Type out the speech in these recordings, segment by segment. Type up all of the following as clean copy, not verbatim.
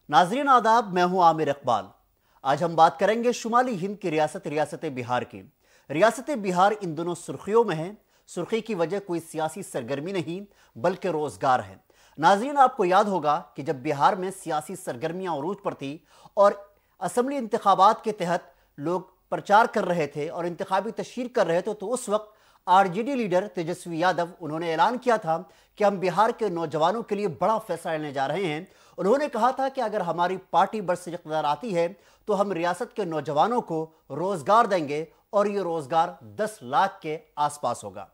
नाजरीन आदाब, मैं हूं आमिर इकबाल। आज हम बात करेंगे शुमाली हिंद की रियासत बिहार की। रियासत बिहार इन दोनों सुर्खियों में है। सुर्खी की वजह कोई सियासी सरगर्मी नहीं बल्कि रोजगार है। नाजरीन, आपको याद होगा कि जब बिहार में सियासी सरगर्मियां उरूज पर थी और असम्बली इंतखाबात के तहत लोग प्रचार कर रहे थे और इंतखाबी तशहीर कर रहे थे, तो उस वक्त आरजेडी लीडर तेजस्वी यादव उन्होंने ऐलान किया था कि हम बिहार के नौजवानों के लिए बड़ा फैसला लेने जा रहे हैं। उन्होंने कहा था कि अगर हमारी पार्टी बरसर इक़्तिदार आती है तो हम रियासत के नौजवानों को रोजगार देंगे और ये रोजगार 10 लाख के आसपास होगा।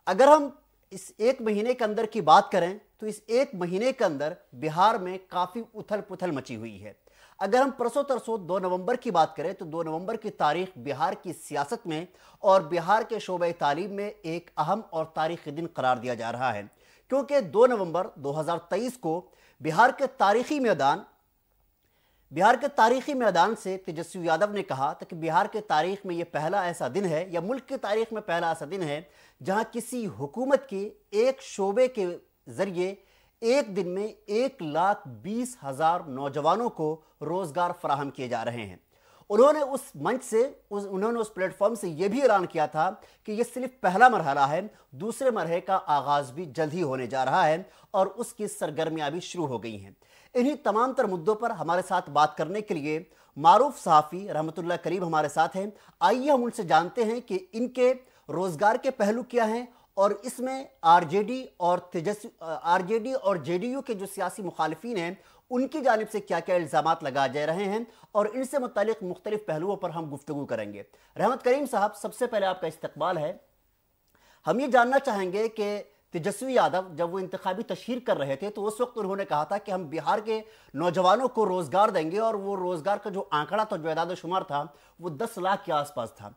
अगर हम इस एक महीने के अंदर की बात करें तो इस एक महीने के अंदर बिहार में काफी उथल पुथल मची हुई है। अगर हम परसों तरसों 2 नवंबर की बात करें तो 2 नवंबर की तारीख बिहार की सियासत में और बिहार के शोबे तालीम में एक अहम और तारीखी दिन करार दिया जा रहा है, क्योंकि 2 नवंबर 2023 को बिहार के तारीखी मैदान से तेजस्वी यादव ने कहा था कि बिहार के तारीख में यह पहला ऐसा दिन है या मुल्क की तारीख में पहला ऐसा दिन है जहां किसी हुकूमत के एक शोबे के जरिए एक दिन में 1,20,000 नौजवानों को रोजगार फराहम किए जा रहे हैं। उन्होंने उस प्लेटफॉर्म से यह भी ऐलान किया था कि यह सिर्फ पहला मरहला है, दूसरे मरहले का आगाज भी जल्द ही होने जा रहा है और उसकी सरगर्मियां भी शुरू हो गई हैं। इन्हीं तमाम तर मुद्दों पर हमारे साथ बात करने के लिए मारूफ सहाफ़ी रहमतुल्लाह करीम हमारे साथ हैं। आइए हम उनसे जानते हैं कि इनके रोजगार के पहलू क्या हैं और इसमें आरजेडी और जेडीयू के जो सियासी मुखालिफिन हैं उनकी जानिब से क्या क्या इल्जामात लगाए जा रहे हैं और इनसे मुतालिक मुख्तलिफ पहलुओं पर हम गुफ्तगू करेंगे। रहमत करीम साहब, सबसे पहले आपका इस्तकबाल है। हम ये जानना चाहेंगे कि तेजस्वी यादव जब वो इंतखाबी तशहीर कर रहे थे तो उस वक्त उन्होंने कहा था कि हम बिहार के नौजवानों को रोजगार देंगे और वो रोजगार का जो आंकड़ा था, जो एदाद शुमार था, वो 10 लाख के आसपास था।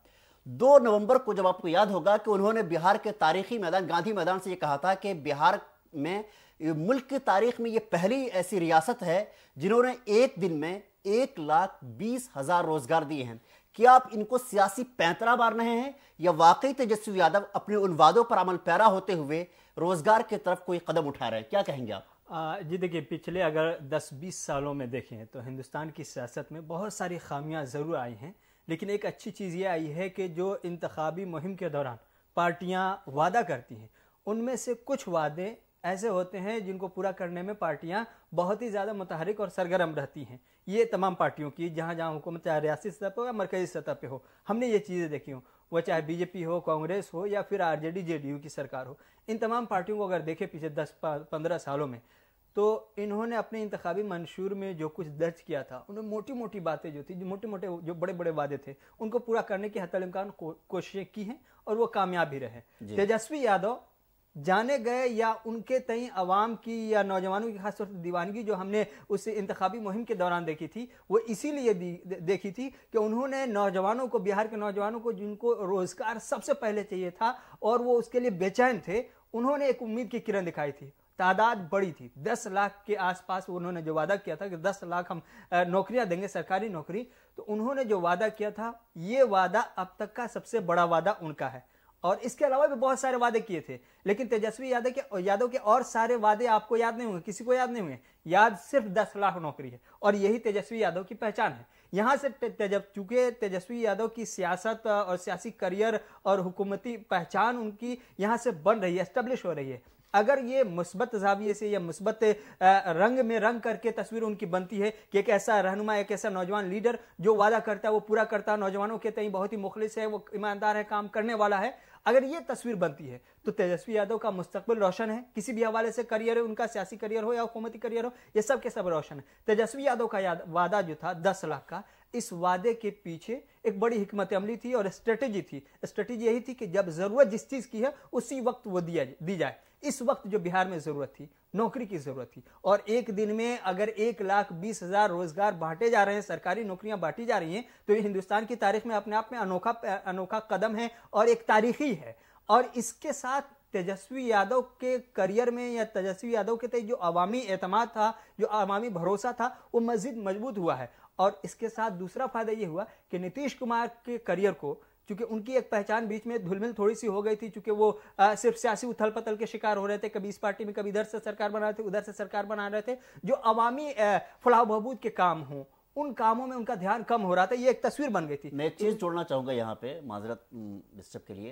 2 नवंबर को, जब आपको याद होगा कि उन्होंने बिहार के तारीखी मैदान गांधी मैदान से ये कहा था कि बिहार में मुल्क की तारीख में ये पहली ऐसी रियासत है जिन्होंने एक दिन में 1,20,000 रोजगार दिए हैं। क्या आप इनको सियासी पैंतरा मार रहे हैं या वाकई तेजस्वी यादव अपने उन वादों पर अमल पैरा होते हुए रोजगार की तरफ कोई कदम उठा रहे हैं? क्या कहेंगे आप? जी देखिए, पिछले अगर 10-20 सालों में देखें तो हिंदुस्तान की सियासत में बहुत सारी खामियां ज़रूर आई हैं, लेकिन एक अच्छी चीज़ ये आई है कि जो इंतखाबी मुहिम के दौरान पार्टियां वादा करती हैं उनमें से कुछ वादे ऐसे होते हैं जिनको पूरा करने में पार्टियां बहुत ही ज़्यादा मुतहरिक और सरगर्म रहती हैं। ये तमाम पार्टियों की, जहाँ जहाँ हुकूमत चाहे रियासी सतह पर हो या मरकज़ी सतह पे हो, हमने ये चीज़ें देखी हो, वह चाहे बीजेपी हो, कांग्रेस हो या फिर आरजेडी जेडीयू की सरकार हो। इन तमाम पार्टियों को अगर देखें पिछले 10-15 सालों में, तो इन्होंने अपने इंतखाबी मंशूर में जो कुछ दर्ज किया था, उन्होंने मोटी मोटी बातें जो थी, जो मोटे मोटे जो बड़े बड़े वादे थे, उनको पूरा करने की हत्तल इम्कान कोशिशें की हैं और वो कामयाब भी रहे। तेजस्वी यादव जाने गए या उनके तई अवाम की या नौजवानों की खासतौर पर दीवानगी जो हमने उस इंतखाबी मुहिम के दौरान देखी थी, वो इसीलिए देखी थी कि उन्होंने नौजवानों को, बिहार के नौजवानों को जिनको रोजगार सबसे पहले चाहिए था और वो उसके लिए बेचैन थे, उन्होंने एक उम्मीद की किरण दिखाई थी। तादाद बड़ी थी, 10 लाख के आसपास उन्होंने जो वादा किया था कि 10 लाख हम नौकरियां देंगे, सरकारी नौकरी, तो उन्होंने जो वादा किया था, ये वादा अब तक का सबसे बड़ा वादा उनका है। और इसके अलावा भी बहुत सारे वादे किए थे, लेकिन तेजस्वी यादव के और सारे वादे आपको याद नहीं होंगे, किसी को याद नहीं हुए। याद सिर्फ 10 लाख नौकरी है और यही तेजस्वी यादव की पहचान है। यहां से चूंकि तेजस्वी यादव की सियासत और सियासी करियर और हुकूमती पहचान उनकी यहां से बन रही है, एस्टेब्लिश हो रही है। अगर ये मुस्बत ज़ाविये से या मुस्बत रंग में रंग करके तस्वीर उनकी बनती है कि एक ऐसा रहनुमा, एक ऐसा नौजवान लीडर जो वादा करता है वो पूरा करता है, नौजवानों के तई बहुत ही मुखलिस है, वो ईमानदार है, काम करने वाला है, अगर ये तस्वीर बनती है तो तेजस्वी यादव का मुस्तकबिल रोशन है। किसी भी हवाले से करियर है, उनका सियासी करियर हो या हुकूमती करियर हो, ये सब के सब रोशन है। तेजस्वी यादव का वादा जो था 10 लाख का, इस वादे के पीछे एक बड़ी हिकमत अमली थी और स्ट्रेटेजी थी। स्ट्रेटेजी यही थी कि जब जरूरत जिस चीज की है उसी वक्त वो दी जाए। इस वक्त जो बिहार में जरूरत थी, नौकरी की जरूरत थी, और एक दिन में अगर 1,20,000 रोजगार बांटे जा रहे हैं, सरकारी नौकरियां बांटी जा रही हैं, तो ये हिंदुस्तान की तारीख में अपने आप में अनोखा कदम है और एक तारीखी है। और इसके साथ तेजस्वी यादव के करियर में या तेजस्वी यादव के तय जो अवामी एतमाद था, जो अवामी भरोसा था, वो मजीद मजबूत हुआ है। और इसके साथ दूसरा फायदा ये हुआ कि नीतीश कुमार के करियर को क्योंकि उनकी एक पहचान बीच में धुलमिल थोड़ी सी हो गई थी, क्योंकि वो सिर्फ सियासी उथल पथल के शिकार हो रहे थे, कभी इस पार्टी में कभी इधर से सरकार बना रहे थे, उधर से सरकार बना रहे थे। जो अवामी फलाह बहबूद के काम हों उन कामों में उनका ध्यान कम हो रहा था, ये एक तस्वीर बन गई थी। मैं एक चीज़ जोड़ना चाहूँगा यहाँ पे, माजरत डिस्टर्ब के लिए,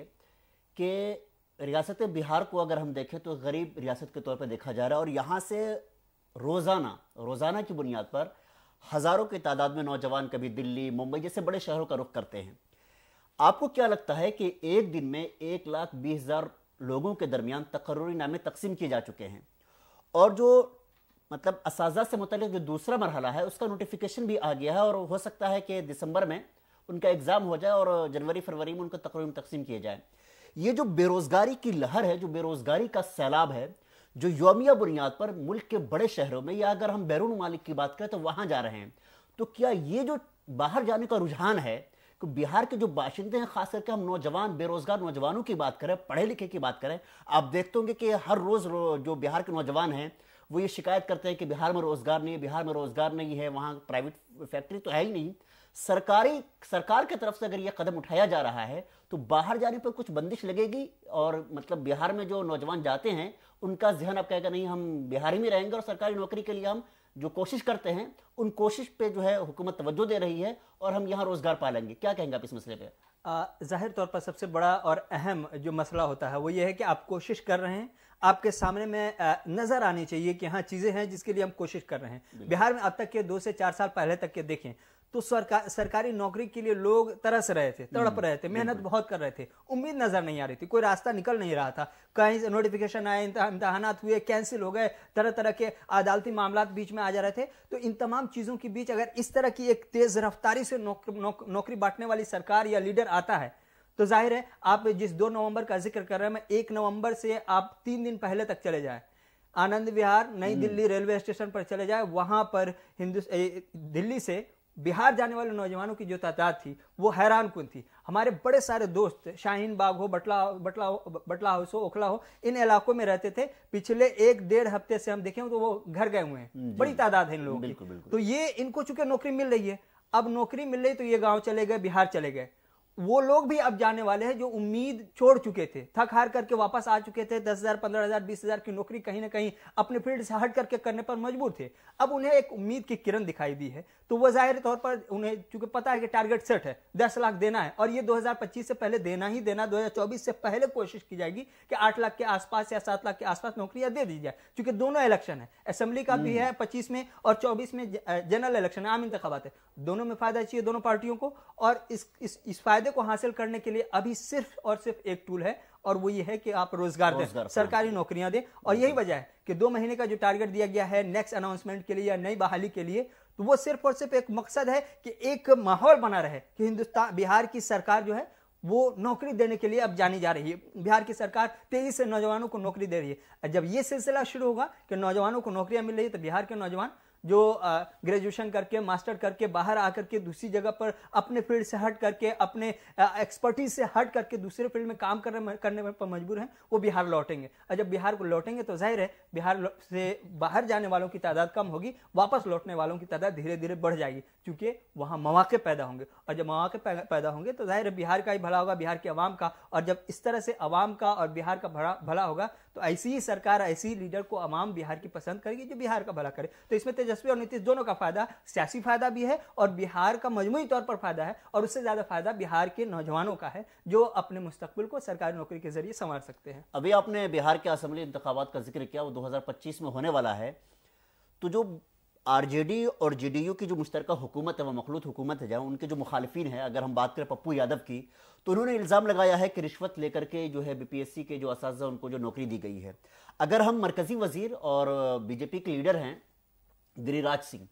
कि रियासत बिहार को अगर हम देखें तो गरीब रियासत के तौर पर देखा जा रहा है, और यहाँ से रोज़ाना की बुनियाद पर हज़ारों की तादाद में नौजवान कभी दिल्ली, मुंबई जैसे बड़े शहरों का रुख करते हैं। आपको क्या लगता है कि एक दिन में 1,20,000 लोगों के दरमियान तकर्रुरी नामे तकसीम किए जा चुके हैं, और जो मतलब असाजा से मुतालिक जो दूसरा मरहला है उसका नोटिफिकेशन भी आ गया है, और हो सकता है कि दिसंबर में उनका एग्ज़ाम हो जाए और जनवरी फरवरी में उनको तकरीबन तकसीम किए जाए। ये जो बेरोज़गारी की लहर है, जो बेरोज़गारी का सैलाब है, जो यौमिया बुनियाद पर मुल्क के बड़े शहरों में, या अगर हम बैरून मालिक की बात करें तो वहाँ जा रहे हैं, तो क्या ये जो बाहर जाने का रुझान है कि बिहार के जो बाशिंदे हैं, खास करके हम नौजवान बेरोज़गार नौजवानों की बात करें, पढ़े लिखे की बात करें, आप देखते होंगे कि हर रोज़ जो बिहार के नौजवान हैं वो ये शिकायत करते हैं कि बिहार में रोज़गार नहीं है, बिहार में रोज़गार नहीं है, वहाँ प्राइवेट फैक्ट्री तो है ही नहीं। सरकार की तरफ से अगर यह कदम उठाया जा रहा है तो बाहर जाने पर कुछ बंदिश लगेगी, और मतलब बिहार में जो नौजवान जाते हैं उनका जहन अब कहेगा नहीं, हम बिहार ही में रहेंगे, और सरकारी नौकरी के लिए हम जो कोशिश करते हैं उन कोशिश पे जो है हुकूमत तवज्जो दे रही है, और हम यहाँ रोज़गार पालेंगे। क्या कहेंगे आप इस मसले पे? जाहिर तौर पर सबसे बड़ा और अहम जो मसला होता है वो ये है कि आप कोशिश कर रहे हैं, आपके सामने में नजर आनी चाहिए कि हाँ चीजें हैं जिसके लिए हम कोशिश कर रहे हैं। बिहार में अब तक के 2 से 4 साल पहले तक के देखें तो सरकारी नौकरी के लिए लोग तरस रहे थे, तड़प रहे थे, मेहनत बहुत कर रहे थे, उम्मीद नजर नहीं आ रही थी, कोई रास्ता निकल नहीं रहा था। कहीं नोटिफिकेशन आए, इम्तहानात हुए, कैंसिल हो गए, तरह तरह के अदालती मामलात बीच में आ जा रहे थे। तो इन तमाम चीजों के बीच अगर इस तरह की एक तेज रफ्तारी से नौकरी बांटने वाली सरकार या लीडर आता है तो जाहिर है, आप जिस 2 नवंबर का जिक्र कर रहे हैं, मैं 1 नवंबर से आप 3 दिन पहले तक चले जाए, आनंद विहार नई दिल्ली रेलवे स्टेशन पर चले जाए, वहां पर दिल्ली से बिहार जाने वाले नौजवानों की जो तादाद थी वो हैरान कुन थी। हमारे बड़े सारे दोस्त शाहीन बाग हो, बटला हाउस हो, ओखला हो, इन इलाकों में रहते थे। पिछले 1-1.5 हफ्ते से हम देखें तो वो घर गए हुए हैं, बड़ी तादाद है इन लोगों की। तो ये इनको चूंकि नौकरी मिल रही है, अब नौकरी मिल रही तो ये गांव चले गए, बिहार चले गए। वो लोग भी अब जाने वाले हैं जो उम्मीद छोड़ चुके थे, थक हार करके वापस आ चुके थे, 10,000, 15,000, 20,000 की नौकरी कहीं ना कहीं अपने फील्ड से हट करके करने पर मजबूर थे। अब उन्हें एक उम्मीद की किरण दिखाई दी है, तो वह जाहिर तौर पर उन्हें चूंकि पता है कि टारगेट सेट है, 10 लाख देना है, और ये 2025 से पहले देना ही देना, 2024 से पहले कोशिश की जाएगी कि 8 लाख के आसपास या 7 लाख के आसपास नौकरियां दे दी जाए। चूंकि दोनों इलेक्शन है, असेंबली का भी है 25 में और 24 में जनरल इलेक्शन है, आम इंतखाबात है, दोनों में फायदा चाहिए दोनों पार्टियों को। और इस फायदे को हासिल करने के लिए अभी सिर्फ और सिर्फ एक टूल है, और वो ये है कि आप रोजगार दें, सरकारी नौकरियां दें। और यही वजह है कि 2 महीने का जो टारगेट दिया गया है नेक्स्ट अनाउंसमेंट के लिए या नई बहाली के लिए, तो वो सिर्फ और सिर्फ एक मकसद है कि एक माहौल बना रहे कि बिहार की सरकार जो है वो नौकरी देने के लिए अब जानी जा रही है। बिहार की सरकार तेजी से नौजवानों को नौकरी दे रही है। जब ये सिलसिला शुरू होगा कि नौजवानों को नौकरियां मिल रही है, तो बिहार के नौजवान जो ग्रेजुएशन करके, मास्टर करके बाहर आकर के दूसरी जगह पर अपने फील्ड से हट करके, अपने एक्सपर्टीज से हट करके दूसरे फील्ड में काम करने पर मजबूर हैं, वो बिहार लौटेंगे। और जब बिहार को लौटेंगे तो जाहिर है बिहार से बाहर जाने वालों की तादाद कम होगी, वापस लौटने वालों की तादाद धीरे धीरे बढ़ जाएगी, क्योंकि वहां मौके पैदा होंगे। और जब मौके पैदा होंगे तो जाहिर है बिहार का ही भला होगा, बिहार के अवाम का। और जब इस तरह से अवाम का और बिहार का भला होगा तो ऐसी ही सरकार, ऐसी ही लीडर को अवाम बिहार की पसंद करेगी जो बिहार का भला करे। तो इसमें तेजस्वी और नीतीश दोनों का फायदा, सियासी फायदा भी है और बिहार का मजमूई तौर पर फायदा है, और उससे ज्यादा फायदा बिहार के नौजवानों का है जो अपने मुस्तकबिल को सरकारी नौकरी के जरिए संवार सकते हैं। अभी आपने बिहार के असेंबली इंतखाबात का जिक्र किया, वो 2025 में होने वाला है। तो जो आरजेडी और जेडीयू की जो मुश्तरका हुकूमत है, वह मखलूत हुकूमत है, जहाँ उनके जो मुखालिफिन हैं, अगर हम बात करें पप्पू यादव की, तो उन्होंने इल्ज़ाम लगाया है कि रिश्वत लेकर के जो है बीपीएससी के जो असातिज़ा उनको जो नौकरी दी गई है। अगर हम मरकज़ी वज़ीर और बीजेपी के लीडर हैं गिरिराज सिंह,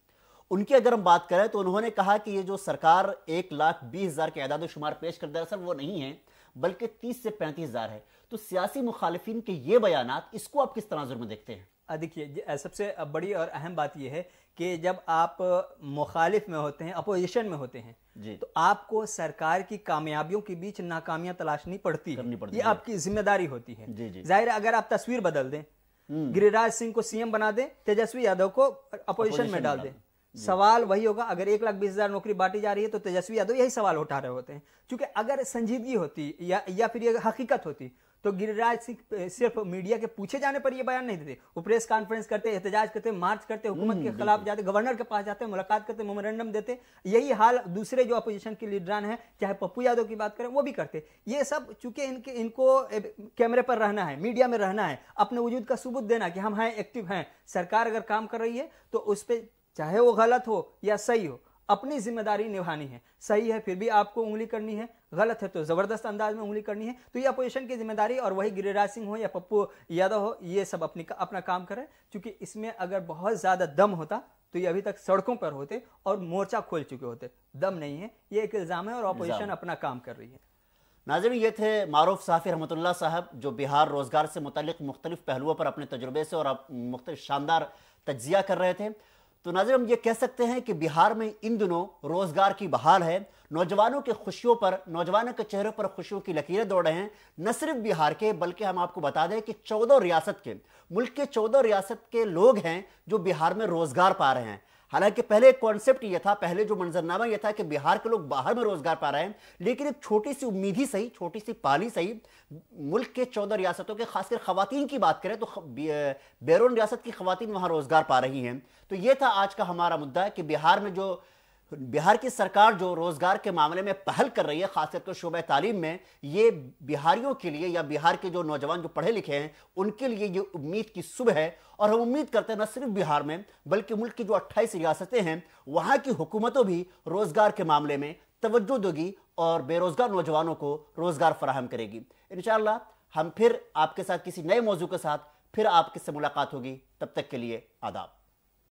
उनकी अगर हम बात करें तो उन्होंने कहा कि ये जो सरकार 1,20,000 के आदाद शुमार पेश कर, दरअसल वो नहीं है, बल्कि 30 से 35,000 है। तो सियासी मुखालिफिन के ये बयानात, इसको आप किस तनाजुर में देखते हैं? देखिए, सबसे बड़ी और अहम बात यह है कि जब आप मुखालिफ में होते हैं, अपोजिशन में होते हैं, तो आपको सरकार की कामयाबियों के बीच नाकामियां तलाशनी पड़ती है, ये आपकी जिम्मेदारी होती है। जाहिर है, अगर आप तस्वीर बदल दें, गिरिराज सिंह को सीएम बना दें, तेजस्वी यादव को अपोजिशन में डाल दें, सवाल वही होगा, अगर 1,20,000 नौकरी बांटी जा रही है तो तेजस्वी यादव यही सवाल उठा रहे होते हैं। क्योंकि अगर संजीदगी होती या फिर ये हकीकत होती तो गिरिराज सिंह सिर्फ मीडिया के पूछे जाने पर ये बयान नहीं देते, वो प्रेस कॉन्फ्रेंस करते, एहतजाज करते, मार्च करते, हुकूमत के खिलाफ जाते, गवर्नर के पास जाते, मुलाकात करते, मेमोरेंडम देते। यही हाल दूसरे जो अपोजिशन के लीडरान हैं, चाहे पप्पू यादव की बात करें, वो भी करते। ये सब चूंकि इनको कैमरे पर रहना है, मीडिया में रहना है, अपने वजूद का सबूत देना कि हम हैं, एक्टिव हैं, सरकार अगर काम कर रही है तो उस पर चाहे वो गलत हो या सही हो अपनी जिम्मेदारी निभानी है। सही है फिर भी आपको उंगली करनी है, गलत है तो जबरदस्त अंदाज में उंगली करनी है। तो ये अपोजिशन की जिम्मेदारी, और वही गिरिराज सिंह हो या पप्पू यादव हो, ये सब अपना काम करें। क्योंकि इसमें अगर बहुत ज्यादा दम होता तो ये अभी तक सड़कों पर होते और मोर्चा खोल चुके होते। दम नहीं है, ये एक इल्जाम है और अपोजिशन अपना काम कर रही है। नाज़रीन, ये थे मारूफ साफ़ी रहमतुल्लाह साहब, जो बिहार रोजगार से मुतल्लिक मुख्तलिफ पहलुओं पर अपने तजुर्बे से और मुख्तलिफ शानदार तज्जिया कर रहे थे। तो नाज़रीन, हम ये कह सकते हैं कि बिहार में इन दिनों रोजगार की बहार है, नौजवानों के खुशियों पर, नौजवानों के चेहरों पर खुशियों की लकीरें दौड़ रहे हैं। न सिर्फ बिहार के, बल्कि हम आपको बता दें कि 14 रियासत के, मुल्क के 14 रियासत के लोग हैं जो बिहार में रोजगार पा रहे हैं। हालांकि पहले एक कॉन्सेप्ट ये था, पहले जो मंजरनामा ये था कि बिहार के लोग बाहर में रोजगार पा रहे हैं, लेकिन एक छोटी सी उम्मीद ही सही, छोटी सी पाली सही, मुल्क के 14 रियासतों के खासकर खवातीन की बात करें तो बैरून रियासत की खवातीन वहां रोजगार पा रही हैं। तो ये था आज का हमारा मुद्दा कि बिहार की सरकार जो रोजगार के मामले में पहल कर रही है, खासकर शोबे तालीम में, ये बिहारियों के लिए या बिहार के जो नौजवान जो पढ़े लिखे हैं उनके लिए ये उम्मीद की सुबह है। और हम उम्मीद करते हैं न सिर्फ बिहार में बल्कि मुल्क की जो 28 रियासतें हैं वहां की हुकूमतों भी रोजगार के मामले में तवज्जो देगी और बेरोजगार नौजवानों को रोजगार फराहम करेगी। इंशाअल्लाह हम फिर आपके साथ किसी नए मौजू के साथ फिर आपसे मुलाकात होगी। तब तक के लिए आदाब।